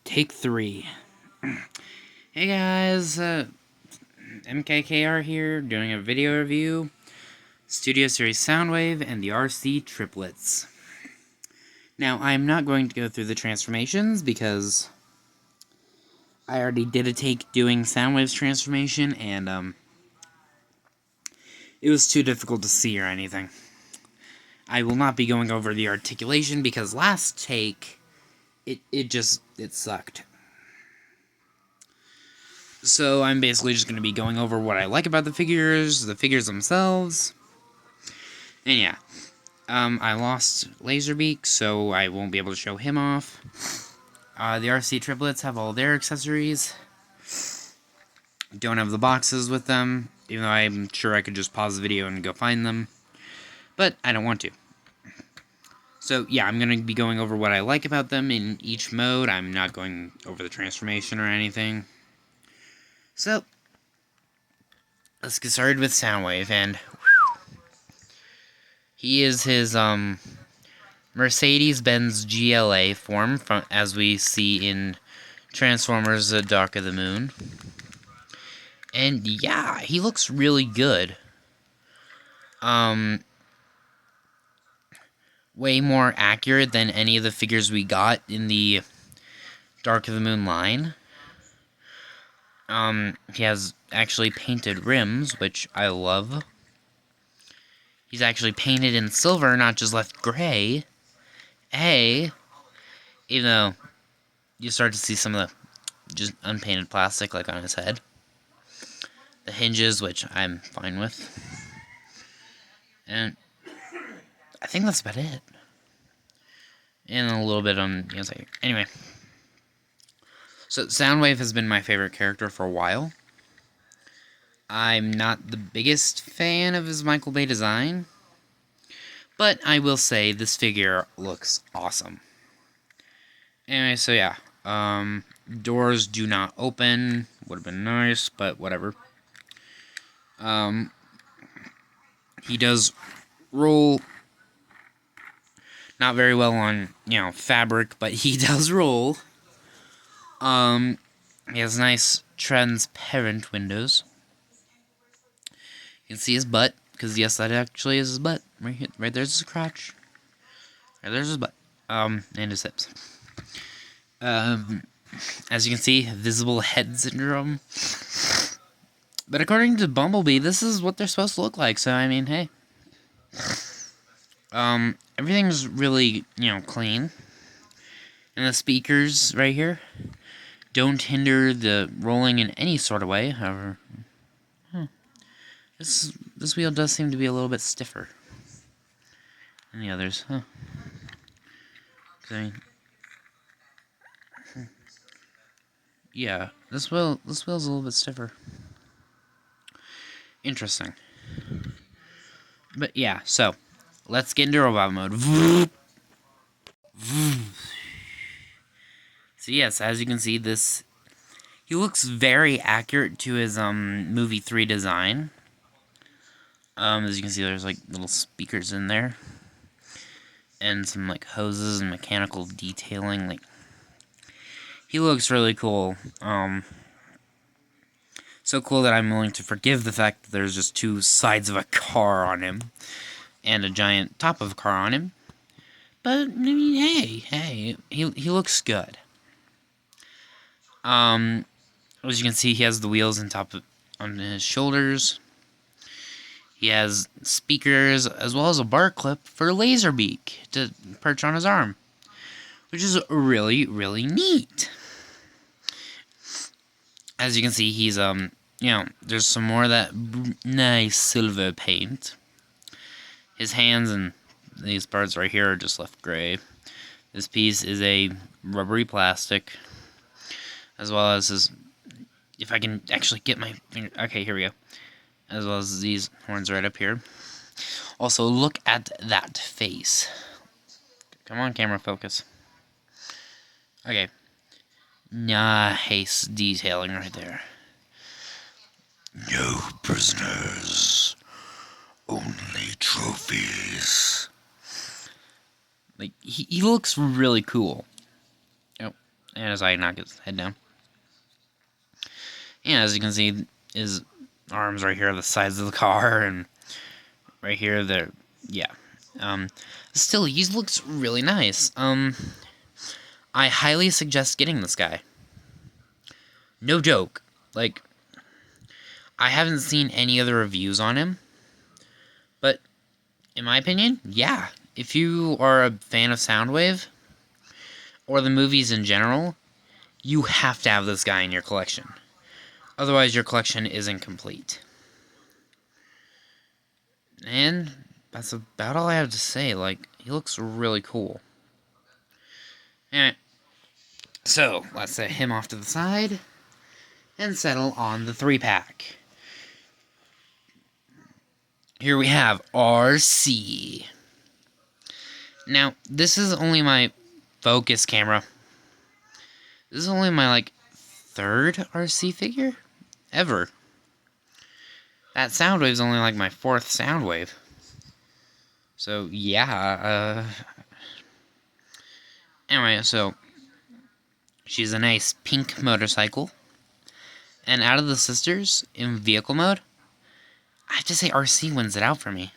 Take 3. Hey guys, MKKR here, doing a video review, Studio Series Soundwave, and the Arcee triplets. Now, I'm not going to go through the transformations, because I already did a take doing Soundwave's transformation, and, it was too difficult to see or anything. I will not be going over the articulation, because last take, it sucked. So I'm basically just going to be going over what I like about the figures themselves. And yeah, I lost Laserbeak, so I won't be able to show him off. The Arcee triplets have all their accessories. Don't have the boxes with them, even though I'm sure I could just pause the video and go find them. But I don't want to. So yeah, I'm going to be going over what I like about them in each mode. I'm not going over the transformation or anything. So let's get started with Soundwave, and he is his Mercedes-Benz GLA form, as we see in Transformers: The Dark of the Moon. And yeah, he looks really good. Way more accurate than any of the figures we got in the Dark of the Moon line. He has actually painted rims, which I love. He's actually painted in silver, not just left gray. Hey, even though you start to see some of the just unpainted plastic, like on his head. The hinges, which I'm fine with. And I think that's about it. And a little bit on the inside. Anyway. So, Soundwave has been my favorite character for a while. I'm not the biggest fan of his Michael Bay design, but I will say this figure looks awesome. Anyway, so yeah. Doors do not open. Would have been nice, but whatever. He does roll not very well on, fabric, but he does roll. He has nice transparent windows. You can see his butt, because yes, that actually is his butt. Right there's his crotch. Right there's his butt. And his hips. As you can see, visible head syndrome. But according to Bumblebee, this is what they're supposed to look like, so I mean, hey. Everything's really, clean. And the speakers right here don't hinder the rolling in any sort of way, however. This wheel does seem to be a little bit stiffer than the others, huh? I mean, yeah, this wheel's a little bit stiffer. Interesting. But yeah, so let's get into robot mode. So yes, as you can see, he looks very accurate to his movie 3 design. As you can see, there's like little speakers in there, and some like hoses and mechanical detailing. Like, he looks really cool. So cool that I'm willing to forgive the fact that there's just 2 sides of a car on him, and a giant top of a car on him. But I mean, hey, he looks good. As you can see, he has the wheels on his shoulders. He has speakers, as well as a bar clip for Laserbeak to perch on his arm, which is really, really neat. As you can see, he's, there's some more of that nice silver paint. His hands and these parts right here are just left gray. This piece is a rubbery plastic, as well as his, if I can actually get my finger, okay, here we go. As well as these horns right up here. Also, look at that face. Come on, camera, focus. Okay. Nice detailing right there. No prisoners. Only trophies. Like, he looks really cool. Oh, And as I knock his head down. And as you can see, his arms right here are the sides of the car, and right here, they're, yeah. Still, he looks really nice. I highly suggest getting this guy. No joke. Like, I haven't seen any other reviews on him, but in my opinion, yeah. If you are a fan of Soundwave, or the movies in general, you have to have this guy in your collection. Otherwise, your collection isn't complete. And that's about all I have to say. Like, he looks really cool. Alright. So, let's set him off to the side and settle on the 3-pack. Here we have Arcee. Now, this is only my focus camera. This is only my, like, 3rd Arcee figure ever. That Soundwave's only, like, my 4th Soundwave. So, yeah, anyway, so, she's a nice pink motorcycle. And out of the sisters, in vehicle mode, I have to say Arcee wins it out for me.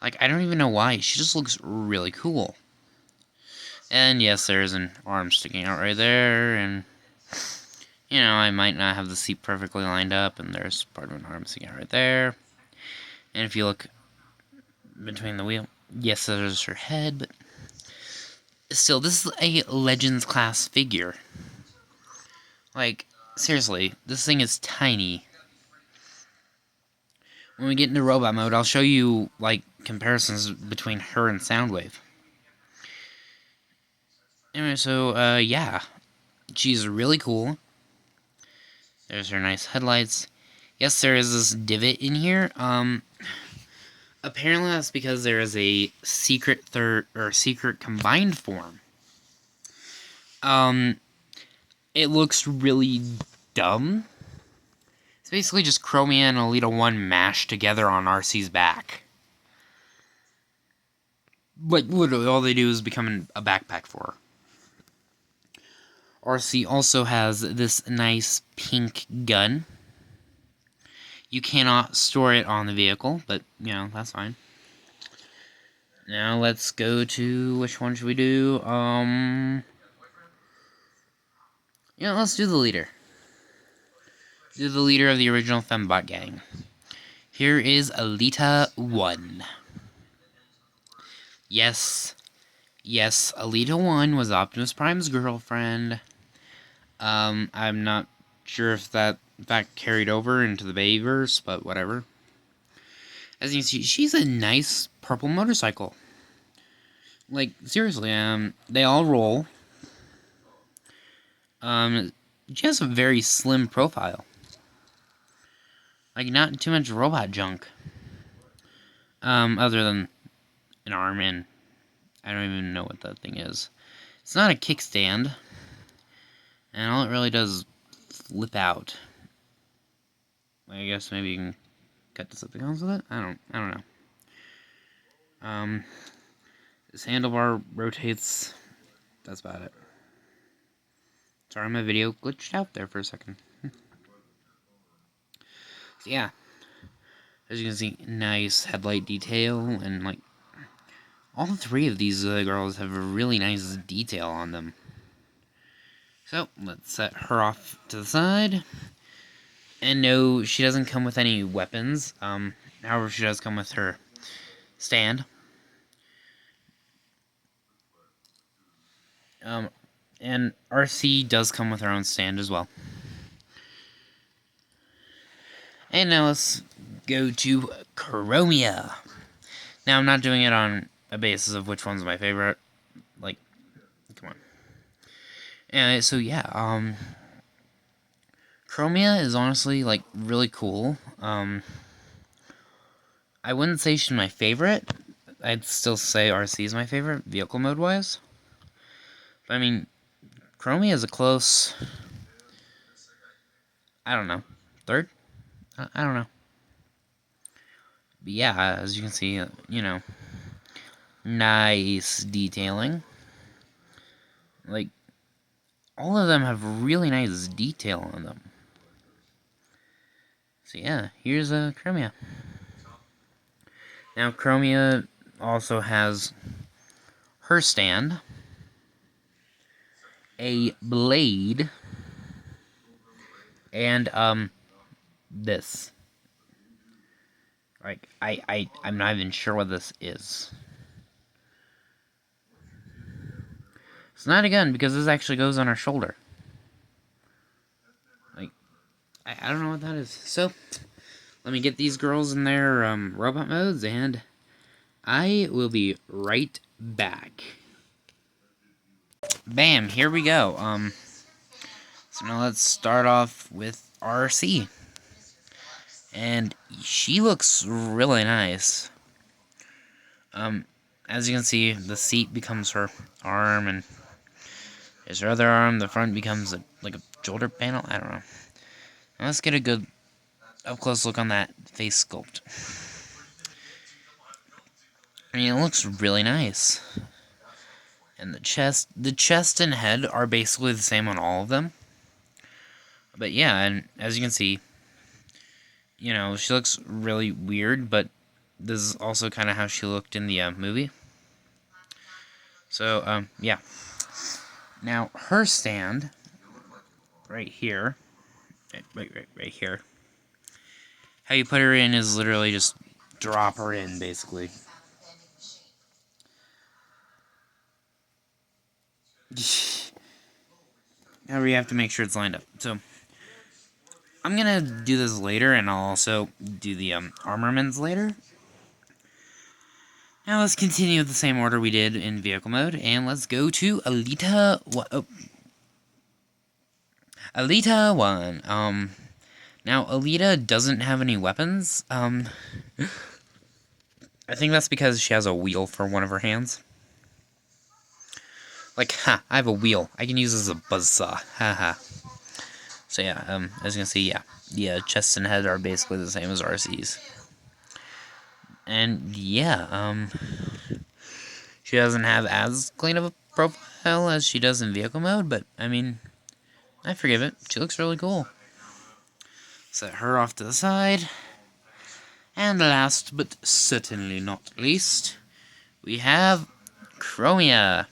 Like, I don't even know why. She just looks really cool. And yes, there's an arm sticking out right there, and, you know, I might not have the seat perfectly lined up, and there's part of an arm sticking out right there. And if you look between the wheel, yes, there's her head, but still, this is a Legends class figure. Like, seriously, this thing is tiny. When we get into robot mode, I'll show you, like, comparisons between her and Soundwave. Anyway, so, yeah. She's really cool. There's her nice headlights. Yes, there is this divot in here. Apparently that's because there is a secret secret combined form. It looks really dumb. It's basically just Chromia and Eleta-1 mashed together on Arcee's back. Like, literally, all they do is become a backpack for her. Arcee also has this nice pink gun. You cannot store it on the vehicle, but, you know, that's fine. Now, let's go to, which one should we do? Yeah, let's do the leader. Do the leader of the original Fembot gang. Here is Eleta-1. Yes, Eleta-1 was Optimus Prime's girlfriend. I'm not sure if that, in fact, carried over into the Bayverse, but whatever. As you can see, she's a nice purple motorcycle. Like, seriously, they all roll. She has a very slim profile. Like, not too much robot junk. Other than an arm, and I don't even know what that thing is. It's not a kickstand. And all it really does is flip out. I guess maybe you can cut to something else with it? I don't know. This handlebar rotates. That's about it. Sorry, my video glitched out there for a second. So yeah. As you can see, nice headlight detail, and like, all 3 of these girls have a really nice detail on them. So, let's set her off to the side. And no, she doesn't come with any weapons. However, she does come with her stand. And Arcee does come with her own stand as well. And now let's go to Chromia. Now, I'm not doing it on a basis of which one's my favorite. Like, come on. And so, yeah, Chromia is honestly, like, really cool. I wouldn't say she's my favorite. I'd still say Arcee is my favorite, vehicle mode-wise. But, I mean, Chromia is a close, I don't know, 3rd? I don't know. But yeah, as you can see, you know, nice detailing. Like, all of them have really nice detail on them. So yeah, here's a chromia. Now chromia also has her stand, a blade, and this. Like I'm not even sure what this is. It's not a gun because this actually goes on her shoulder. Like I don't know what that is. So let me get these girls in their robot modes, and I will be right back. Bam! Here we go. So now let's start off with Arcee. And she looks really nice. As you can see, the seat becomes her arm, and there's her other arm. The front becomes like a shoulder panel. I don't know. Now let's get a good up-close look on that face sculpt. I mean, it looks really nice. And the chest and head are basically the same on all of them. But yeah, and as you can see, you know, she looks really weird, but this is also kind of how she looked in the movie. So, yeah. Now, her stand, right here, right here, how you put her in is literally just drop her in, basically. However, you have to make sure it's lined up. So, I'm gonna do this later, and I'll also do the armaments later. Now let's continue with the same order we did in vehicle mode, and let's go to Eleta-1. Eleta-1. Now Eleta doesn't have any weapons. I think that's because she has a wheel for one of her hands. Like, ha, I have a wheel. I can use this as a buzzsaw. Haha. So yeah, as you can see, yeah. The chest and head are basically the same as Arcee's. And yeah, she doesn't have as clean of a profile as she does in vehicle mode, but I mean, I forgive it. She looks really cool. Set her off to the side. And last but certainly not least, we have Chromia.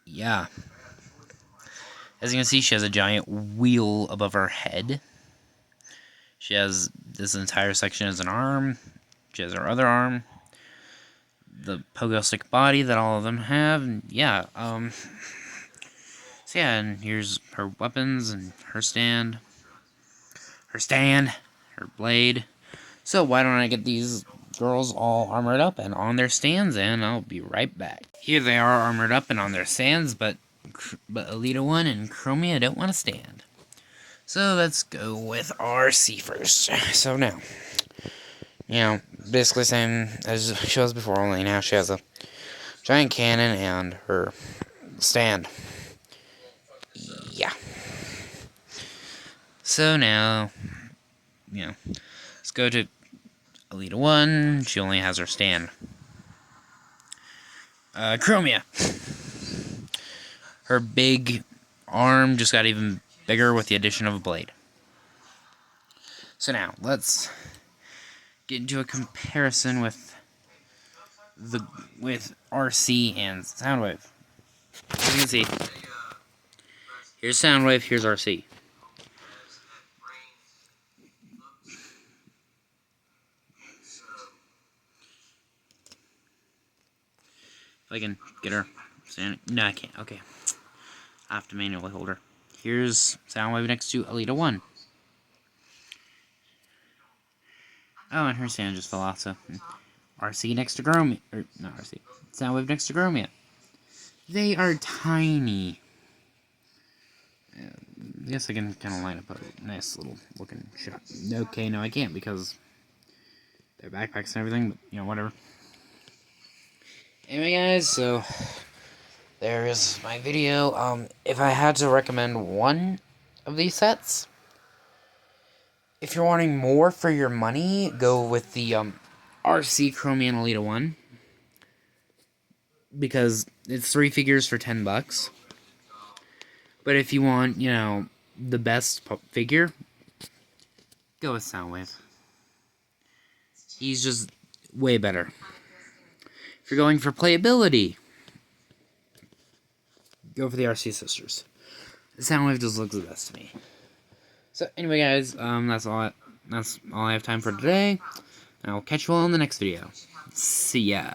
Yeah. As you can see, she has a giant wheel above her head. She has this entire section as an arm. She has her other arm. The pogo stick body that all of them have. And yeah, so yeah, and here's her weapons and her stand. Her blade. So why don't I get these girls all armored up and on their stands, and I'll be right back. Here they are armored up and on their stands, but Eleta-1 and Chromia don't want to stand. So let's go with Arcee first. So now, you know, basically same as she was before, only now she has a giant cannon and her stand. Yeah. So now, you know, let's go to Eleta-1. She only has her stand. Chromia. Her big arm just got even bigger with the addition of a blade. So now, let's get into a comparison with Arcee and Soundwave. As you can see, here's Soundwave, here's Arcee. If I can get her standing. No, I can't. Okay. I have to manually hold her. Here's Soundwave next to Eleta-1. Oh, and her stand just fell off, so Arcee next to Chromia. Or, not Arcee. Soundwave next to Chromia. They are tiny. I guess I can kind of line up a nice little looking shot. Okay, no, I can't because they're backpacks and everything, but, you know, whatever. Anyway, guys, so there is my video. If I had to recommend one of these sets, if you're wanting more for your money, go with the Arcee, Chromia, and Eleta-1. Because it's 3 figures for $10. But if you want, you know, the best figure, go with Soundwave. He's just way better. If you're going for playability, go for the Arcee sisters. The Soundwave just looks the best to me. So anyway, guys, that's all I have time for today. I'll catch you all in the next video. See ya.